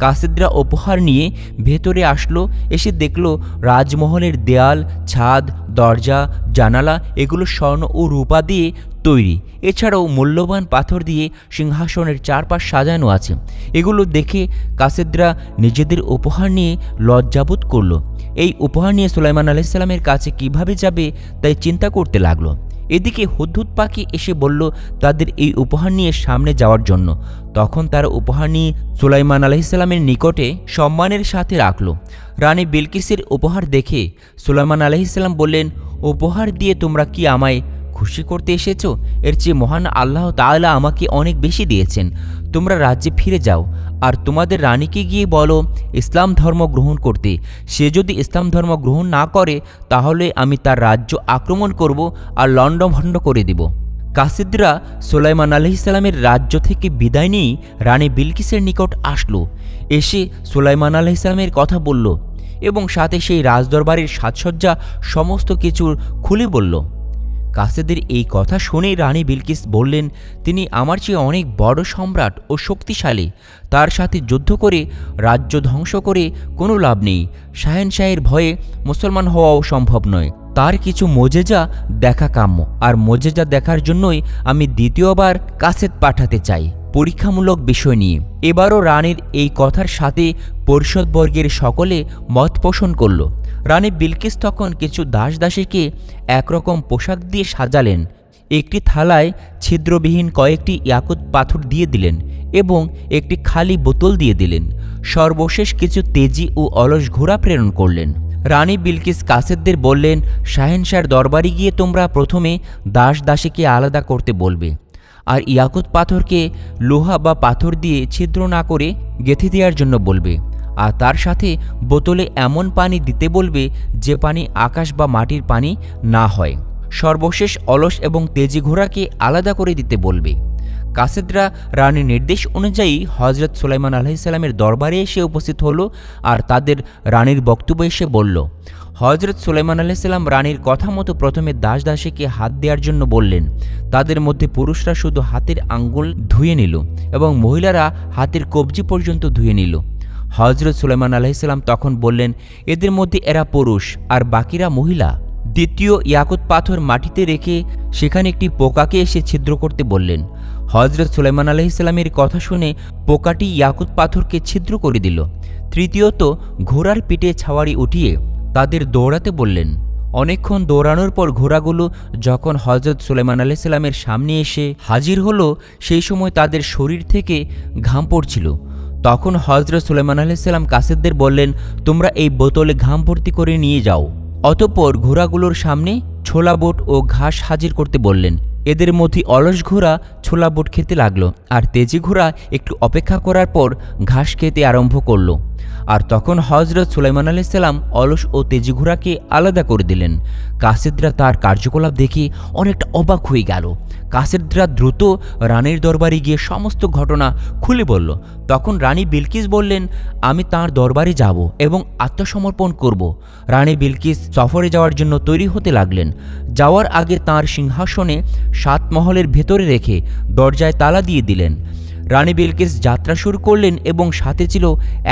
কাসেদরা উপহার নিয়ে ভেতরে আসলো। এসে দেখল রাজমহলের দেয়াল, ছাদ, দরজা, জানালা এগুলো স্বর্ণ ও রূপা দিয়ে তৈরি। এছাড়াও মূল্যবান পাথর দিয়ে সিংহাসনের চারপাশ সাজানো আছে। এগুলো দেখে কাসেদরা নিজেদের উপহার নিয়ে লজ্জাবোধ করল। এই উপহার নিয়ে সুলাইমান আলাইহিসসালামের কাছে কিভাবে যাবে তাই চিন্তা করতে লাগলো। এদিকে হুদহুদ পাখি এসে বলল তাদের এই উপহার নিয়ে সামনে যাওয়ার জন্য। তখন তারা উপহার নিয়ে সুলাইমান আলাইহিসসালামের নিকটে সম্মানের সাথে রাখল। রানী বিলকিসের উপহার দেখে সুলাইমান আলাইহিসসালাম বললেন, উপহার দিয়ে তোমরা কি আমায় খুশি করতে এসেছো? এর চেয়ে মহান আল্লাহ তাআলা আমাকে অনেক বেশি দিয়েছেন। তোমরা রাজ্যে ফিরে যাও আর তোমাদের রানীকে গিয়ে বলো ইসলাম ধর্ম গ্রহণ করতে। সে যদি ইসলাম ধর্ম গ্রহণ না করে তাহলে আমি তার রাজ্য আক্রমণ করব আর লণ্ডভণ্ড করে দেব। কাসেদরা সুলাইমান আলাইহিসসালামের রাজ্য থেকে বিদায় নিয়ে রানী বিলকিসের নিকট আসলো। এসে সুলাইমান আলাইহিসসালামের কথা বলল এবং সাথে সেই রাজদরবারের সাজসজ্জা সমস্ত কিছুর খুলে বলল। কাসেদের এই কথা শুনে রানী বিলকিস বললেন, তিনি আমার চেয়ে অনেক বড় সম্রাট ও শক্তিশালী। তার সাথে যুদ্ধ করে রাজ্য ধ্বংস করে কোনো লাভ নেই। শাহেনশাহের ভয়ে মুসলমান হওয়াও সম্ভব নয়। তার কিছু মোজেজা দেখা কাম্য, আর মোজেজা দেখার জন্যই আমি দ্বিতীয়বার কাসেদ পাঠাতে চাই, পরীক্ষামূলক বিষয় নিয়ে। এবারও রানীর এই কথার সাথে পরিষদবর্গের সকলে মত পোষণ করল। রানী বিলকিস তখন কিছু দাসদাসীকে একরকম পোশাক দিয়ে সাজালেন। একটি থালায় ছিদ্রবিহীন কয়েকটি ইয়াকুত পাথর দিয়ে দিলেন এবং একটি খালি বোতল দিয়ে দিলেন। সর্বশেষ কিছু তেজি ও অলস ঘোড়া প্রেরণ করলেন। রানী বিলকিস কাসেদদের বললেন, শাহেনশাহর দরবারে গিয়ে তোমরা প্রথমে দাসদাসীকে আলাদা করতে বলবে, আর ইয়াকুত পাথরকে লোহা বা পাথর দিয়ে ছিদ্র না করে গেঁথে দেওয়ার জন্য বলবে, আর তার সাথে বোতলে এমন পানি দিতে বলবে যে পানি আকাশ বা মাটির পানি না হয়। সর্বশেষ অলস এবং তেজি ঘোড়াকে আলাদা করে দিতে বলবে। কাসেদরা রানীর নির্দেশ অনুযায়ী হজরত সুলাইমান আলাইহিসসালামের দরবারে এসে উপস্থিত হলো আর তাদের রানীর বক্তব্য এসে বলল। হজরত সুলাইমান আলাইহিসসালাম রানীর কথা মতো প্রথমে দাসদাসীকে হাত দেওয়ার জন্য বললেন। তাদের মধ্যে পুরুষরা শুধু হাতের আঙ্গুল ধুয়ে নিল এবং মহিলারা হাতের কবজি পর্যন্ত ধুয়ে নিল। হজরত সুলাইমান আলাইহিসসালাম তখন বললেন, এদের মধ্যে এরা পুরুষ আর বাকিরা মহিলা। দ্বিতীয় ইয়াকুত পাথর মাটিতে রেখে সেখানে একটি পোকাকে এসে ছিদ্র করতে বললেন। হজরত সুলাইমান আলাইহিসসালামের কথা শুনে পোকাটি ইয়াকুত পাথরকে ছিদ্র করে দিল। তৃতীয়ত ঘোড়ার পিঠে ছাওয়ারি উঠিয়ে তাদের দৌড়াতে বললেন। অনেকক্ষণ দৌড়ানোর পর ঘোড়াগুলো যখন হজরত সুলাইমান আলাইহিসসালামের সামনে এসে হাজির হলো, সেই সময় তাদের শরীর থেকে ঘাম পড়ছিল। তখন হজরত সুলাইমান আলাইহিসসালাম কাসেদদের বললেন, তোমরা এই বোতলে ঘাম ভর্তি করে নিয়ে যাও। অতঃপর ঘোড়াগুলোর সামনে ছোলা বুট ও ঘাস হাজির করতে বললেন। এদের মধ্যে অলস ঘোড়া ছোলা বুট খেতে লাগলো, আর তেজি ঘোড়া একটু অপেক্ষা করার পর ঘাস খেতে আরম্ভ করল। আর তখন হজরত সুলাইমান আলাইহিসসালাম অলস ও তেজি ঘোড়াকে আলাদা করে দিলেন। কাসেদরা তার কার্যকলাপ দেখে অনেকটা অবাক হয়ে গেল। কাসেদরা দ্রুত রানীর দরবারে গিয়ে সমস্ত ঘটনা খুলে বলল। তখন রানী বিলকিস বললেন, আমি তার দরবারে যাব এবং আত্মসমর্পণ করব। রানী বিলকিস সফরে যাওয়ার জন্য তৈরি হতে লাগলেন। যাওয়ার আগে তার সিংহাসনে 7 মহলের ভেতরে রেখে দরজায় তালা দিয়ে দিলেন। রানী বিলকিস যাত্রা শুরু করলেন এবং সাথে ছিল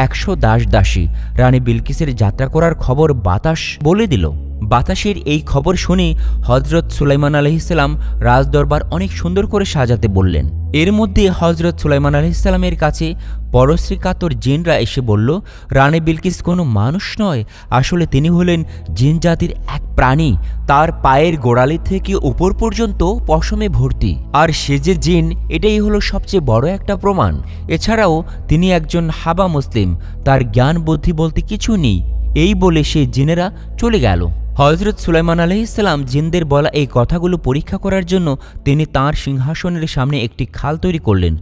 100 দাসদাসী। রানী বিলকিসের যাত্রা করার খবর বাতাস বলে দিল। বাতাসের এই খবর শুনে হজরত সুলাইমান আলাইহিসসালাম রাজদরবার অনেক সুন্দর করে সাজাতে বললেন। এর মধ্যে হজরত সুলাইমান আলাইহিসসালামের কাছে পরশ্রী কাতর জিনরা এসে বলল, রানী বিলকিস কোনো মানুষ নয়, আসলে তিনি হলেন জিন জাতির এক প্রাণী। তার পায়ের গোড়ালি থেকে উপর পর্যন্ত পশমে ভর্তি, আর সে যে জিন এটাই হলো সবচেয়ে বড় একটা প্রমাণ। এছাড়াও তিনি একজন হাবা মুসলিম, তার জ্ঞান বুদ্ধি বলতে কিছু নেই। এই বলে সে জিনেরা চলে গেল। হজরত সুলাইমান আলাইহিসসালাম জিনদের বলা এই কথাগুলো পরীক্ষা করার জন্য তিনি তাঁর সিংহাসনের সামনে একটি খাল তৈরি করলেন,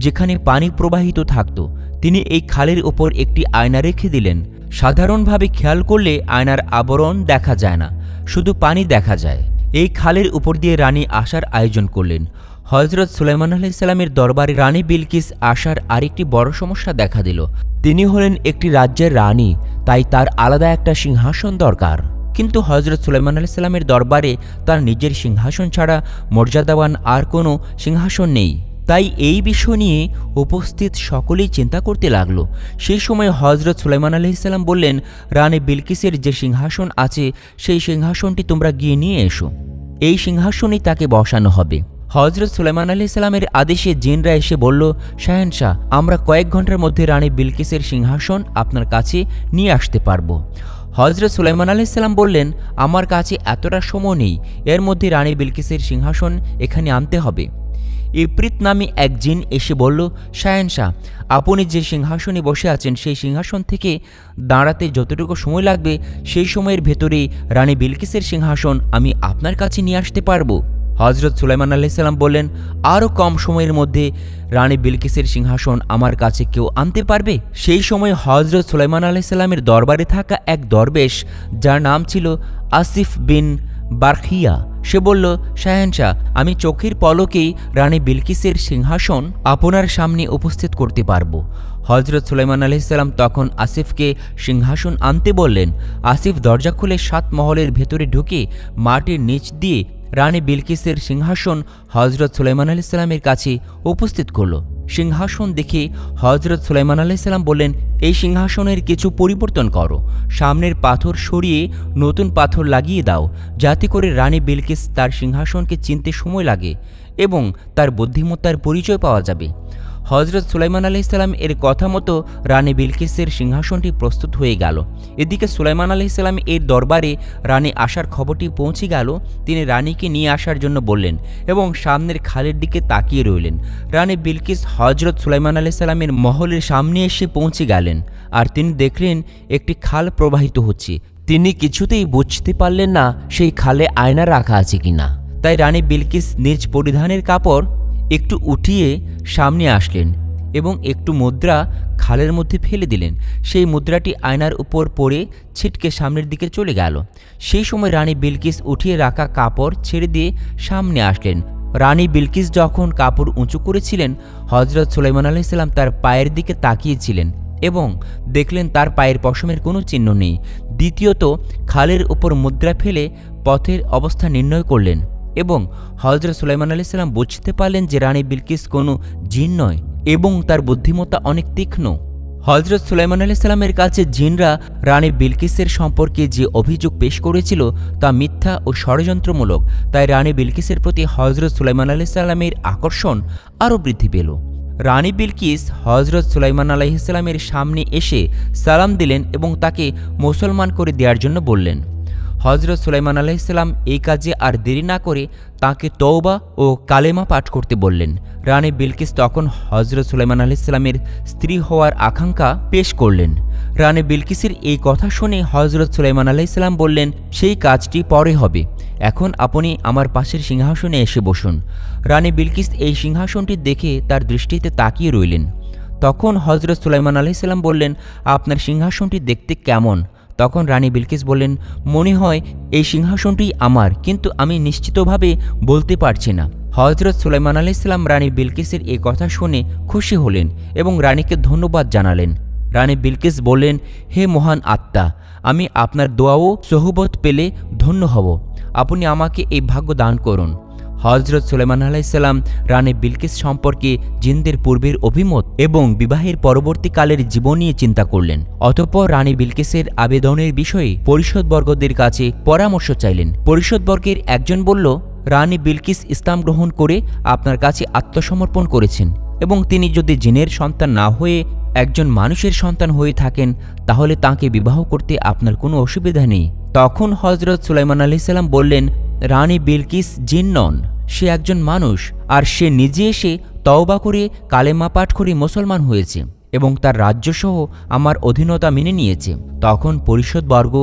যেখানে পানি প্রবাহিত থাকত। তিনি এই খালের ওপর একটি আয়না রেখে দিলেন। সাধারণভাবে খেয়াল করলে আয়নার আবরণ দেখা যায় না, শুধু পানি দেখা যায়। এই খালের উপর দিয়ে রানী আসার আয়োজন করলেন। হজরত সুলাইমান আলাইহিসসালামের দরবারে রানী বিলকিস আসার আরেকটি বড় সমস্যা দেখা দিল। তিনি হলেন একটি রাজ্যের রানী, তাই তার আলাদা একটা সিংহাসন দরকার। কিন্তু হজরত সুলাইমান আলাইহিসসালামের দরবারে তার নিজের সিংহাসন ছাড়া মর্যাদাবান আর কোনো সিংহাসন নেই। তাই এই বিষয় নিয়ে উপস্থিত সকলেই চিন্তা করতে লাগলো। সেই সময় হজরত সুলাইমান আলাইহিসসালাম বললেন, রানী বিলকিসের যে সিংহাসন আছে সেই সিংহাসনটি তোমরা গিয়ে নিয়ে এসো। এই সিংহাসনেই তাকে বসানো হবে। হজরত সুলাইমান আলাইহিসসালামের আদেশে জিনরা এসে বলল, শাহেনশাহ, আমরা কয়েক ঘন্টার মধ্যে রানী বিলকিসের সিংহাসন আপনার কাছে নিয়ে আসতে পারবো। হজরত সুলাইমান আলাইহিসসালাম বললেন, আমার কাছে এতটা সময় নেই, এর মধ্যে রানী বিলকিসের সিংহাসন এখানে আনতে হবে। ইপ্রিত নামে এক জিন এসে বলল, শাহেনশাহ, আপনি যে সিংহাসনে বসে আছেন সেই সিংহাসন থেকে দাঁড়াতে যতটুকু সময় লাগবে সেই সময়ের ভেতরেই রানী বিলকিসের সিংহাসন আমি আপনার কাছে নিয়ে আসতে পারবো। হজরত সুলাইমান আলাইহিসসালাম বললেন, আরও কম সময়ের মধ্যে রানী বিলকিসের সিংহাসন আমার কাছে কেউ আনতে পারবে? সেই সময় হজরত সুলাইমান আলাইহিসসালামের দরবারে থাকা এক দরবেশ, যার নাম ছিল আসিফ বিন বারখিয়া, সে বলল, শাহেনশাহ, আমি চোখের পলকেই রানী বিলকিসের সিংহাসন আপনার সামনে উপস্থিত করতে পারবো। হজরত সুলাইমান আলাইহিসসালাম তখন আসিফকে সিংহাসন আনতে বললেন। আসিফ দরজা খুলে 7 মহলের ভেতরে ঢুকে মাটির নিচ দিয়ে রানী বিলকিসের সিংহাসন হজরত সুলাইমান আলাইহিসসালামের কাছে উপস্থিত করল। সিংহাসন দেখে হজরত সুলাইমান আলাইহিসসালাম বললেন, এই সিংহাসনের কিছু পরিবর্তন করো, সামনের পাথর সরিয়ে নতুন পাথর লাগিয়ে দাও, যাতে করে রানী বিলকিস তার সিংহাসনকে চিনতে সময় লাগে এবং তার বুদ্ধিমত্তার পরিচয় পাওয়া যাবে। হজরত সুলাইমান আলাইহিসসালাম এর কথা মতো রানী বিলকিসের সিংহাসনটি প্রস্তুত হয়ে গেল। এদিকে সুলাইমান আলাইহিসসালাম এর দরবারে রানী আসার খবরটি পৌঁছে গেল। তিনি রানীকে নিয়ে আসার জন্য বললেন এবং সামনের খালের দিকে তাকিয়ে রইলেন। রানী বিলকিস হজরত সুলাইমান আলাইহিসসালামের মহলের সামনে এসে পৌঁছে গেলেন, আর তিনি দেখলেন একটি খাল প্রবাহিত হচ্ছে। তিনি কিছুতেই বুঝতে পারলেন না সেই খালে আয়না রাখা আছে কিনা। তাই রানী বিলকিস নিজ পরিধানের কাপড় একটু উঠিয়ে সামনে আসলেন এবং একটু মুদ্রা খালের মধ্যে ফেলে দিলেন। সেই মুদ্রাটি আয়নার উপর পড়ে ছিটকে সামনের দিকে চলে গেল। সেই সময় রানী বিলকিস উঠিয়ে রাখা কাপড় ছেড়ে দিয়ে সামনে আসলেন। রানী বিলকিস যখন কাপড় উঁচু করেছিলেন, হজরত সুলাইমান আলাইহিসসালাম তার পায়ের দিকে তাকিয়েছিলেন এবং দেখলেন তার পায়ের পশমের কোনো চিহ্ন নেই। দ্বিতীয়ত, খালের উপর মুদ্রা ফেলে পথের অবস্থা নির্ণয় করলেন এবং হজরত সুলাইমান আলাইহিসসালাম বুঝতে পারলেন যে রানী বিলকিস কোনো জিন নয় এবং তার বুদ্ধিমত্তা অনেক তীক্ষ্ণ। হজরত সুলাইমান আলাইহিসসালামের কাছে জিনরা রানী বিলকিসের সম্পর্কে যে অভিযোগ পেশ করেছিল তা মিথ্যা ও ষড়যন্ত্রমূলক। তাই রানী বিলকিসের প্রতি হজরত সুলাইমান আলাইহিসসালামের আকর্ষণ আরও বৃদ্ধি পেল। রানী বিলকিস হজরত সুলাইমান আলাইহিসসালামের সামনে এসে সালাম দিলেন এবং তাকে মুসলমান করে দেওয়ার জন্য বললেন। হজরত সুলাইমান আলাইহিসসালাম এই কাজে আর দেরি না করে তাকে তওবা ও কালেমা পাঠ করতে বললেন। রানী বিলকিস তখন হজরত সুলাইমান আলাইহিসসালামের স্ত্রী হওয়ার আকাঙ্ক্ষা পেশ করলেন। রানী বিলকিসের এই কথা শুনে হজরত সুলাইমান আলাইহিসসালাম বললেন, সেই কাজটি পরে হবে, এখন আপনি আমার পাশের সিংহাসনে এসে বসুন। রানী বিলকিস এই সিংহাসনটি দেখে তার দৃষ্টিতে তাকিয়ে রইলেন। তখন হজরত সুলাইমান আলাইহিসসালাম বললেন, আপনার সিংহাসনটি দেখতে কেমন? তখন রানী বিলকিস বললেন, মনে হয় এই সিংহাসনটি আমার, কিন্তু আমি নিশ্চিতভাবে বলতে পারছি না। হজরত সুলাইমান আলাইহিসসালাম রানী বিলকিসের এই কথা শুনে খুশি হলেন এবং রানীকে ধন্যবাদ জানালেন। রানী বিলকিস বললেন, হে মহান আত্মা, আমি আপনার দোয়া ও সোহবত পেলে ধন্য হব, আপনি আমাকে এই ভাগ্য দান করুন। হযরত সুলাইমান আলাইহিসসালাম রানী বিলকিস সম্পর্কে জিনদের পূর্বের অভিমত এবং বিবাহের পরবর্তীকালের জীবন নিয়ে চিন্তা করলেন। অতঃপর রানী বিলকিসের আবেদনের বিষয়ে পরিষদবর্গদের কাছে পরামর্শ চাইলেন। পরিষদবর্গের একজন বলল, রানী বিলকিস ইসলাম গ্রহণ করে আপনার কাছে আত্মসমর্পণ করেছেন এবং তিনি যদি জিনের সন্তান না হয়ে একজন মানুষের সন্তান হয়ে থাকেন তাহলে তাকে বিবাহ করতে আপনার কোনো অসুবিধা নেই। তখন হযরত সুলাইমান আলাইহিসসালাম বললেন, রানী বিলকিস জিন নন, সে একজন মানুষ, আর সে নিজে এসে তওবা করে কালেমা পাঠ করে মুসলমান হয়েছে এবং তার রাজ্যসহ আমার অধীনতা মেনে নিয়েছে। তখন পরিষদবর্গ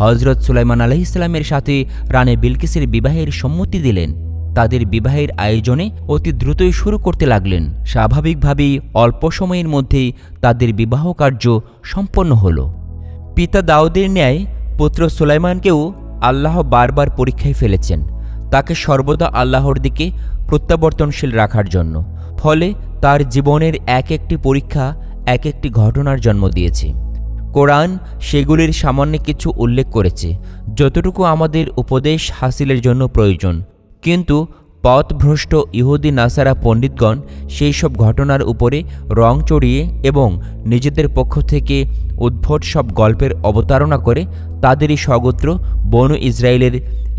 হযরত সুলাইমান আলাইহিসসালামের সাথে রানী বিলকিসের বিবাহের সম্মতি দিলেন। তাদের বিবাহের আয়োজনে অতি দ্রুতই শুরু করতে লাগলেন। স্বাভাবিকভাবেই অল্প সময়ের মধ্যেই তাদের বিবাহ কার্য সম্পন্ন হল। পিতা দাউদের ন্যায় পুত্র সুলাইমানকেও আল্লাহ বারবার পরীক্ষায় ফেলেছেন, তাকে সর্বদা আল্লাহর দিকে প্রত্যাবর্তনশীল রাখার জন্য। ফলে তার জীবনের এক একটি পরীক্ষা এক একটি ঘটনার জন্ম দিয়েছে। কোরআন সেগুলির সামান্য কিছু উল্লেখ করেছে যতটুকু আমাদের উপদেশ হাসিলের জন্য প্রয়োজন, কিন্তু পথভ্রষ্ট ইহুদি নাসারা পণ্ডিতগণ সেই সব ঘটনার উপরে রং চড়িয়ে এবং নিজেদের পক্ষ থেকে উদ্ভট সব গল্পের অবতারণা করে তাদেরই স্বগোত্র বনু ইসরায়েলের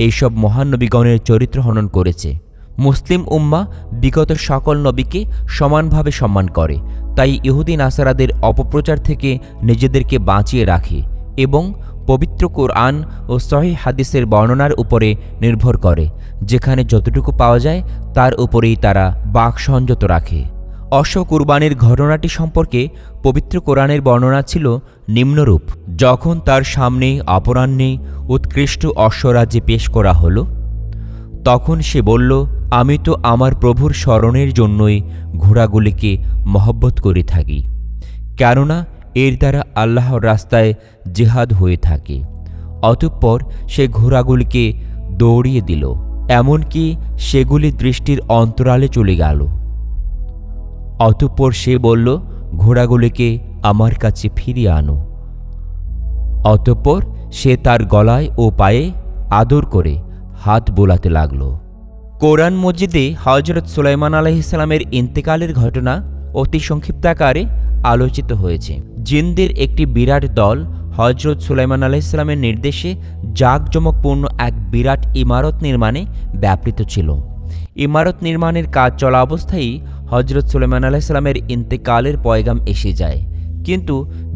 এইসব মহান নবীগণের চরিত্র হনন করেছে। মুসলিম উম্মাহ বিগত সকল নবীকে সমানভাবে সম্মান করে, তাই ইহুদি নাসারাদের অপপ্রচার থেকে নিজেদেরকে বাঁচিয়ে রাখে এবং পবিত্র কোরআন ও সহিহ হাদিসের বর্ণনার উপরে নির্ভর করে, যেখানে যতটুকু পাওয়া যায় তার উপরেই তারা বাক সংযত রাখে। অশ্ব কুরবানির ঘটনাটি সম্পর্কে পবিত্র কোরআনের বর্ণনা ছিল নিম্নরূপ: যখন তার সামনে অপরাহ্নে উৎকৃষ্ট অশ্বরাজ্যে পেশ করা হলো, তখন সে বলল, আমি তো আমার প্রভুর স্মরণের জন্যই ঘোড়াগুলিকে মহব্বত করে থাকি, কেননা এর দ্বারা আল্লাহর রাস্তায় জিহাদ হয়ে থাকে। অতঃপর সে ঘোড়াগুলিকে দৌড়িয়ে দিল, এমনকি সেগুলি দৃষ্টির অন্তরালে চলে গেল। অতঃপর সে বলল, ঘোড়াগুলিকে আমার কাছে ফিরিয়ে আনো। অতঃপর সে তার গলায় ও পায়ে আদর করে হাত বোলাতে লাগল। কোরআন মজিদে হযরত সুলাইমান আলাইহিসসালামের ইন্তেকালের ঘটনা অতি সংক্ষিপ্ত আকারে আলোচিত হয়েছে। জিনদের একটি বিরাট দল হযরত সুলাইমান আলাইহিসসালামের নির্দেশে জাঁকজমকপূর্ণ এক বিরাট ইমারত নির্মাণে ব্যাপৃত ছিল। ইমারত নির্মাণের কাজ চলা অবস্থায় হযরত সুলাইমান আলাইহিসসালামের ইন্তেকালের পয়গাম এসে যায়, কিন্তু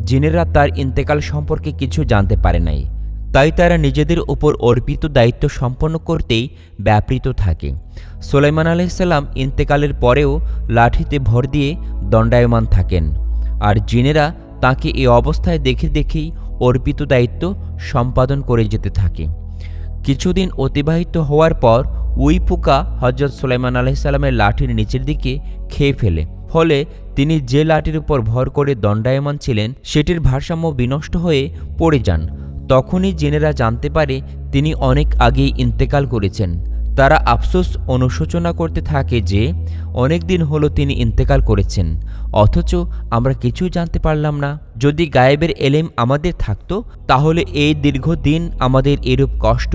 জিনেরা তার ইন্তেকাল সম্পর্কে কিছু জানতে পারে নাই, তাই তারা নিজেদের উপর অর্পিত দায়িত্ব সম্পন্ন করতেই ব্যাপৃত থাকে। সুলাইমান আলাইহিসসালাম ইন্তেকালের পরেও লাঠিতে ভর দিয়ে দণ্ডায়মান থাকেন, আর জিনেরা তাকে এই অবস্থায় দেখে দেখেই অর্পিত দায়িত্ব সম্পাদন করে যেতে থাকে। কিছুদিন অতিবাহিত হওয়ার পর ওই পোকা হযরত সুলাইমান আলাইহিসসালামের লাঠির নিচের দিকে খেয়ে ফেলে, ফলে তিনি যে লাঠির উপর ভর করে দণ্ডায়মান ছিলেন সেটির ভারসাম্য বিনষ্ট হয়ে পড়ে যান। তখনই জিনেরা জানতে পারে তিনি অনেক আগেই ইন্তেকাল করেছেন। তারা আফসোস অনুশোচনা করতে থাকে যে অনেক দিন হলো তিনি ইন্তেকাল করেছেন, অথচ আমরা কিছুই জানতে পারলাম না। যদি গায়েবের এলেম আমাদের থাকতো তাহলে এই দীর্ঘদিন আমাদের এরূপ কষ্ট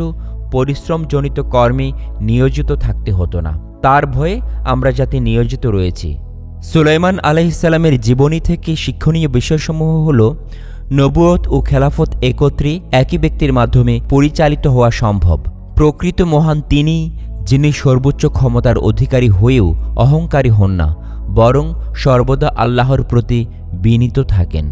পরিশ্রমজনিত কর্মে নিয়োজিত থাকতে হতো না। তার ভয়ে আমরা যাতে নিয়োজিত রয়েছি। সুলাইমান আলাইহিসসালামের জীবনী থেকে শিক্ষণীয় বিষয়সমূহ হল, নবুয়ত ও খেলাফত একত্রে একই ব্যক্তির মাধ্যমে পরিচালিত হওয়া সম্ভব। প্রকৃত মহান তিনি, যিনি সর্বোচ্চ ক্ষমতার অধিকারী হয়েও অহংকারী হন না, বরং সর্বদা আল্লাহর প্রতি বিনীত থাকেন।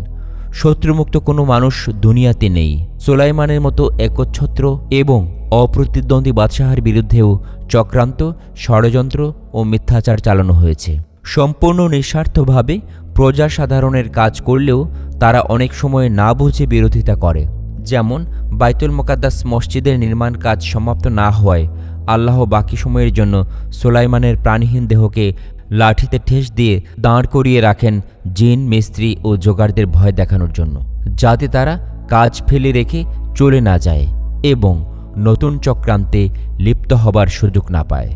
শত্রুমুক্ত কোনো মানুষ দুনিয়াতে নেই। সুলাইমানের মতো একচ্ছত্র এবং অপ্রতিদ্বন্দ্বী বাদশাহের বিরুদ্ধেও চক্রান্ত, ষড়যন্ত্র ও মিথ্যাচার চালানো হয়েছে। সম্পূর্ণ নিঃস্বার্থভাবে প্রজা সাধারণের কাজ করলেও তারা অনেক সময় না বুঝে বিরোধিতা করে। যেমন বাইতুল মুকাদ্দাস মসজিদের নির্মাণ কাজ সমাপ্ত না হওয়ায় আল্লাহ বাকি সময়ের জন্য সুলাইমানের প্রাণহীন দেহকে লাঠিতে ঠেস দিয়ে দাঁড় করিয়ে রাখেন জিন, মিস্ত্রি ও জোগাড়দের ভয় দেখানোর জন্য, যাতে তারা কাজ ফেলে রেখে চলে না যায় এবং নতুন চক্রান্তে লিপ্ত হবার সুযোগ না পায়।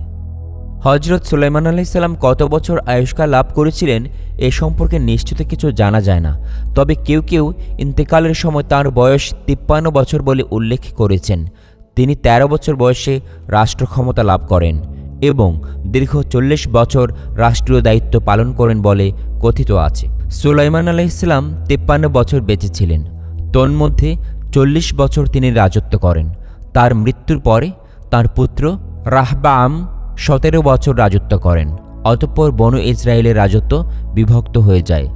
হযরত সুলাইমান আলাইহিসসালাম কত বছর আয়ুষ্কাল লাভ করেছিলেন এ সম্পর্কে নিশ্চিত কিছু জানা যায় না, তবে কেউ কেউ ইন্তেকালের সময় তাঁর বয়স 53 বছর বলে উল্লেখ করেছেন। তিনি 13 বছর বয়সে রাষ্ট্র ক্ষমতা লাভ করেন এবং দীর্ঘ 40 বছর রাষ্ট্রীয় দায়িত্ব পালন করেন বলে কথিত আছে। সুলাইমান আলাইহিসসালাম 53 বছর বেঁচে ছিলেন। তন্মধ্যে 40 বছর তিনি রাজত্ব করেন। তার মৃত্যুর পরে তার পুত্র রাহবাম 17 বছর রাজত্ব করেন। অতঃপর বনু ইসরায়েলের রাজত্ব বিভক্ত হয়ে যায়।